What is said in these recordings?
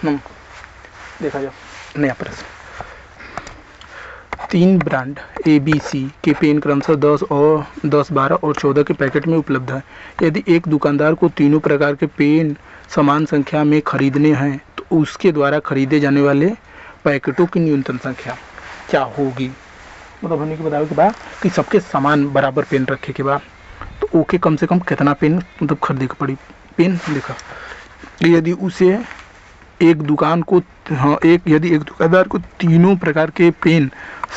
देखा जाओ नया प्रश्न। 3 ब्रांड ABC के पेन क्रमशः 10, 12 और 14 के पैकेट में उपलब्ध है। यदि एक दुकानदार को तीनों प्रकार के पेन समान संख्या में खरीदने हैं तो उसके द्वारा खरीदे जाने वाले पैकेटों की न्यूनतम संख्या क्या होगी। मतलब हमने को बताया के बाद कि सबके समान बराबर पेन रखे के बाद तो ओके कम से कम कितना पेन मतलब खरीदे के पड़ी। पेन देखा, यदि उसे एक दुकान को यदि एक दुकानदार को तीनों प्रकार के पेन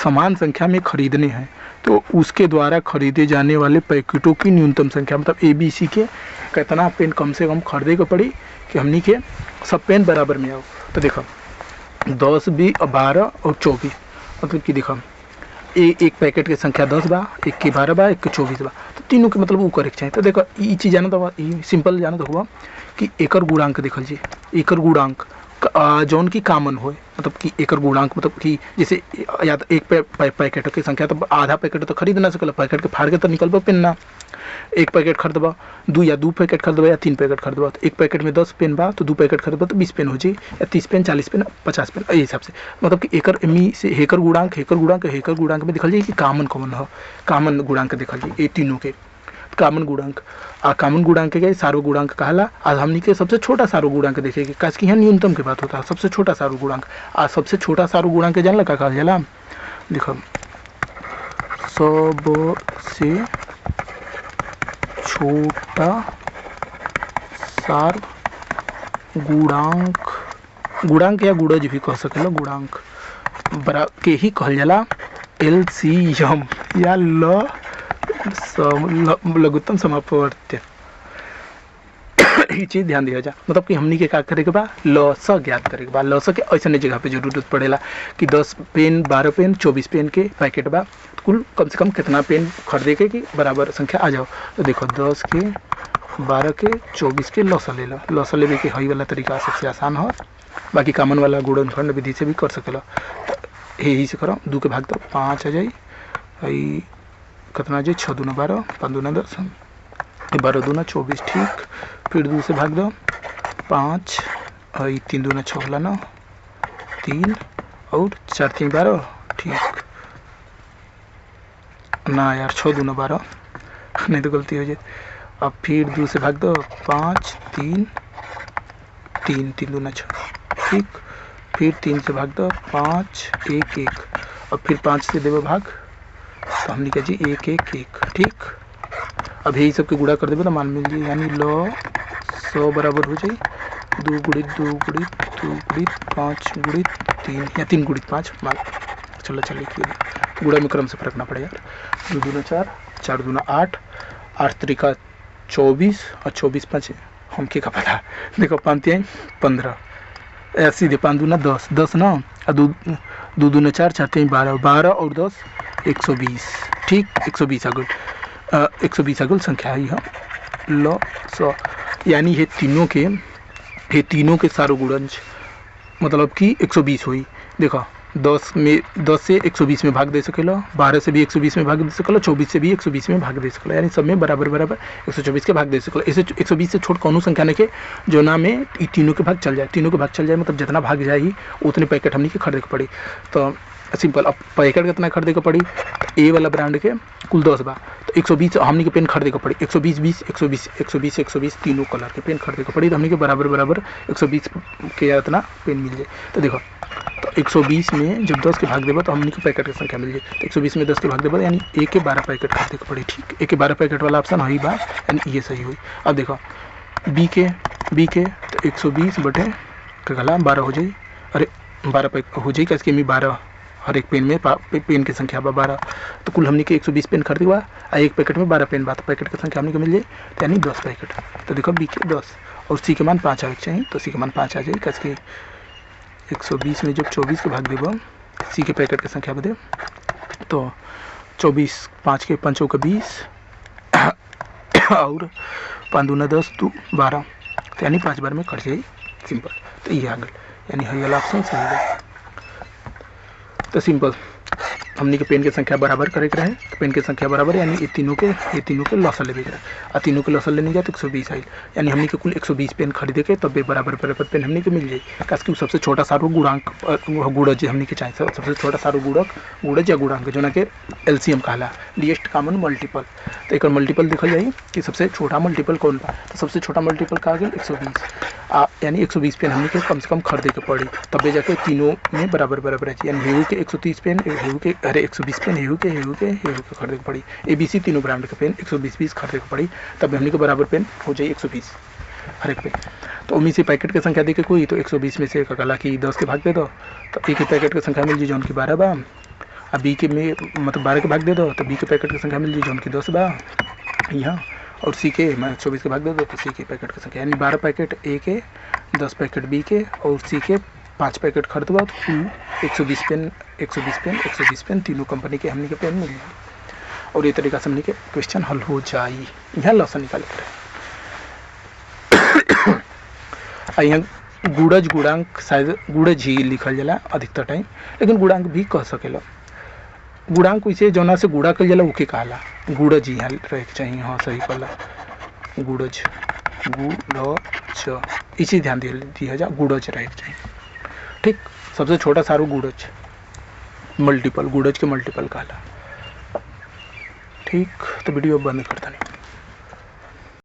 समान संख्या में खरीदने हैं तो उसके द्वारा खरीदे जाने वाले पैकेटों की न्यूनतम संख्या मतलब ABC के कितना पेन कम से कम खरीदे को पड़ी कि हमनी के सब पेन बराबर में आओ। तो देखो 10, 20, 12 और 24 मतलब कि देखो एक पैकेट की संख्या 10 बा, एक के 12 बा, एक के 24 बा, तो तीनों के मतलब वो करे चाहिए। तो देखो ये चीज़ जाना तो सिंपल जाना तो हुआ कि एकर गुणांक देखल जी, एकर गुणांक जौन की कामन हो मतलब कि एकर गुणांक मतलब कि जैसे या तो एक पैकेट की संख्या तो आधा पैकेट तो खरीद ना सकल, पैकेट के फाड़ के तो निकलबा पेन ना। एक पैकेट खरीदबा दो पैकेट खरीदबा या 3 पैकेट खरीदबा तो एक पैकेट में 10 पेन बा तो 2 पैकेट खरीदबा तो 20 पेन हो जाए या 30 पेन, 40 पेन, 50 पेन, ये हिसाब से मतलब कि एकर एमी से हेकर गुणांक में देखल जाए कि कामन गुणांक देखल जाए ये तीनों के कामन गुणांक। कामन गुणांक के सार्वगुणांक कहला। आज हमनी के सबसे छोटा सार्वगुणांक देखेगी काश कि यहाँ न्यूनतम की बात होता है। सबसे छोटा सार्वगुणांक सबसे छोटा सार्वगुणांक जानला का कहल जाला। देखो सबसे छोटा गुणांक या गुणज भी कह सकेला, गुणांक बरा के ही कहल जाला LCM या लघुत्तम समापवर्त्य। ये चीज़ ध्यान दिया जा मतलब कि हमनी के का करे के बा लस ज्ञात करे के बा। लस के ऐसा जगह पे जरूरत पड़ेला कि 10 पेन, 12 पेन, 24 पेन के पैकेट बा, कुल कम से कम कितना पेन खरीदे के कि बराबर संख्या आ जाओ। तो देखो 10 के, 12 के, 24 के लस ले लो। लस लेवे के हई वाला तरीका सबसे आसान हो, बाकी कामन वाला गुणनखंड विधि से भी कर सकेला। यही से करो 2 के भाग दो 5 आ जाए, हई कितना जाए 6 दूना 12, 5 दूना 10, 12 दूना 24 ठीक। फिर 2 से भाग दो 5, 3 दूना 6 9, 3 और 4 3 12 ठीक ना यार 6 दूना 12 नहीं तो गलती हो जाए। अब फिर 2 से भाग दो 5, 3 3 3 दूना 6 ठीक। फिर 3 से भाग दो 5 1 1 और फिर 5 से देव भाग तो हमने कहा जी 1 1 1 ठीक। अब यही सब के गुणा कर देवे तो मान मिल जाए यानी 100 बराबर हो जाए 2 गुणित 2 गुणित 2 गुणित 5 गुणित 3 या 3 गुणित 5 मान चलो गुणा में क्रम से फर्क ना पड़े यार। 2 दूना 4, 4 दूना 8, 8 त्रिका 24 और 24 5 हम के का पता देखो 5 15 सीधे 5 दूना 10 10 ना 2 दूना 4, 4 3 12 12 और 10 120 ठीक। 120 अगुल 120 अगुल संख्या ही है लो 100 यानी ये तीनों के सार्वगुणज मतलब कि 120 हुई। देखो 10 से 120 में भाग दे सकेला, 12 से भी 120 में भाग दे सकेला, 24 से भी 120 में भाग दे सकेला, यानी सब में बराबर 124 के भाग दे सकेला। इसे 120 से छोट कौनो संख्या नहीं के जो ना में तीनों के भाग चल जाए मतलब जितना भाग जाए ही उतने पैकेट हमने के खरीदे के पड़ी। तो सिंपल अब पैकेट कितना खरीदे के पड़ी ए वाला ब्रांड के कुल 10 बा तो 120 हमने के पेन खरीदे के पड़ी 120 20 120 120 120 तीनों कलर के पेन खरीदे के पड़ी तो हमने के बराबर 120 के इतना पेन मिल जाए। तो देखो तो 120 में जब 10 के भाग देबा तो हमने के पैकेट की संख्या मिल जाए। तो 120 में 10 के भाग देबा यानी ए के 12 पैकेट खरीदे के पड़ी ठीक। ए के 12 पैकेट वाला ऑप्शन वही बा यानी ये सही हुई। अब देखो बी के तो 120 बटे गला 12 हो जाए, अरे 12 पैकेट हो जाए कैसे में 12 हर एक पेन में पेन की संख्या बा 12 तो कुल हमने के 120 पेन खरीदे बा और एक पैकेट में 12 पेन बा तो पैकेट की संख्या हमने को मिल जाए तो यानी 10 पैकेट। तो देखो बी के 10 और सी के मान 5 आवे चाहिए तो सी के मान 5 आ जाए कैसे 120 में जब 24 के भाग देबा सी के पैकेट की संख्या बदे तो 24 5 के 5 का 20 और 5 दूना 10 2 12 तो यानी 5 बार में कट जाए सिंपल। तो ये आ गया यानी हई वाला ऑप्शन सही है। तो सिंपल हमनी के पेन के संख्या बराबर करे के रहे, तो पेन के संख्या बराबर यानी ये तीनों के लौसल लेवे के रहे, और तीनों के लौसल लेने जाए तो 120 आइल, यानी हमनी के कुल 120 पेन खरीदे के तब बराबर बराबर पेन हमनी के मिल जाए। काश कि सबसे छोटा सारू गुणांक गुणज हमनी के चाहिए, सबसे छोटा सारू गुणज या गुणांक जो ना के एलसीएम कहला, लीस्ट कॉमन मल्टीपल। तो एक मल्टीपल देखल जाए कि सबसे छोटा मल्टीपल कौन बा, तो सबसे छोटा मल्टीपल कहा गया 120, यानी 120 पेन हमनी के कम से कम खरीदे के पड़ी, तब जाके तीनों में बराबर बराबर है, यानी हेहू के 130 पेन, हेहू के 120 पेन, हेहू के खरीदे के पड़ी, ABC तीनों ब्रांड के पेन 120 खरीदे के पड़ी, तब हमनी के बराबर पेन हो जाए 120 हर एक पेन। तो उम्मीद से पैकेट की संख्या देखे कोई, तो 120 में से कला कि 10 के भाग दे दो, तो एक ही पैकेट की संख्या मिल जाए जौन की 12 बा, अब बी के में मतलब 12 के भाग दे दो, तो बी के पैकेट की संख्या मिल जाए जौन की 10 बा यहाँ, और सी के मैं 24 के भाग दे दो, तो सी के पैकेट की संख्या यानी 12 पैकेट ए के, 10 पैकेट बी के और सी के 5 पैकेट खरीदवा, तो कुल 120 पेन तीनों कंपनी के हमनी के पेन मिल जाए। और ये तरीका से हमनी के क्वेश्चन हल हो जाए। यहाँ लॉसन निकाले के यहाँ गुणज गुणांक शायद गुणज ही लिखल जाला अधिकतर टाइम, लेकिन गुणांक भी कह सकेला। गुणांक वैसे जौना से गुणा कल जाला उके कहला गुणज यहाँ रहे के चाहिए। हाँ सही कहला गुणज, इसी ध्यान दिया जा, गुणज रहे के चाहिए। ठीक, सबसे छोटा सारू गुणज मल्टीपल, गुणज के मल्टीपल कहला। ठीक, तो वीडियो बंद करता नहीं।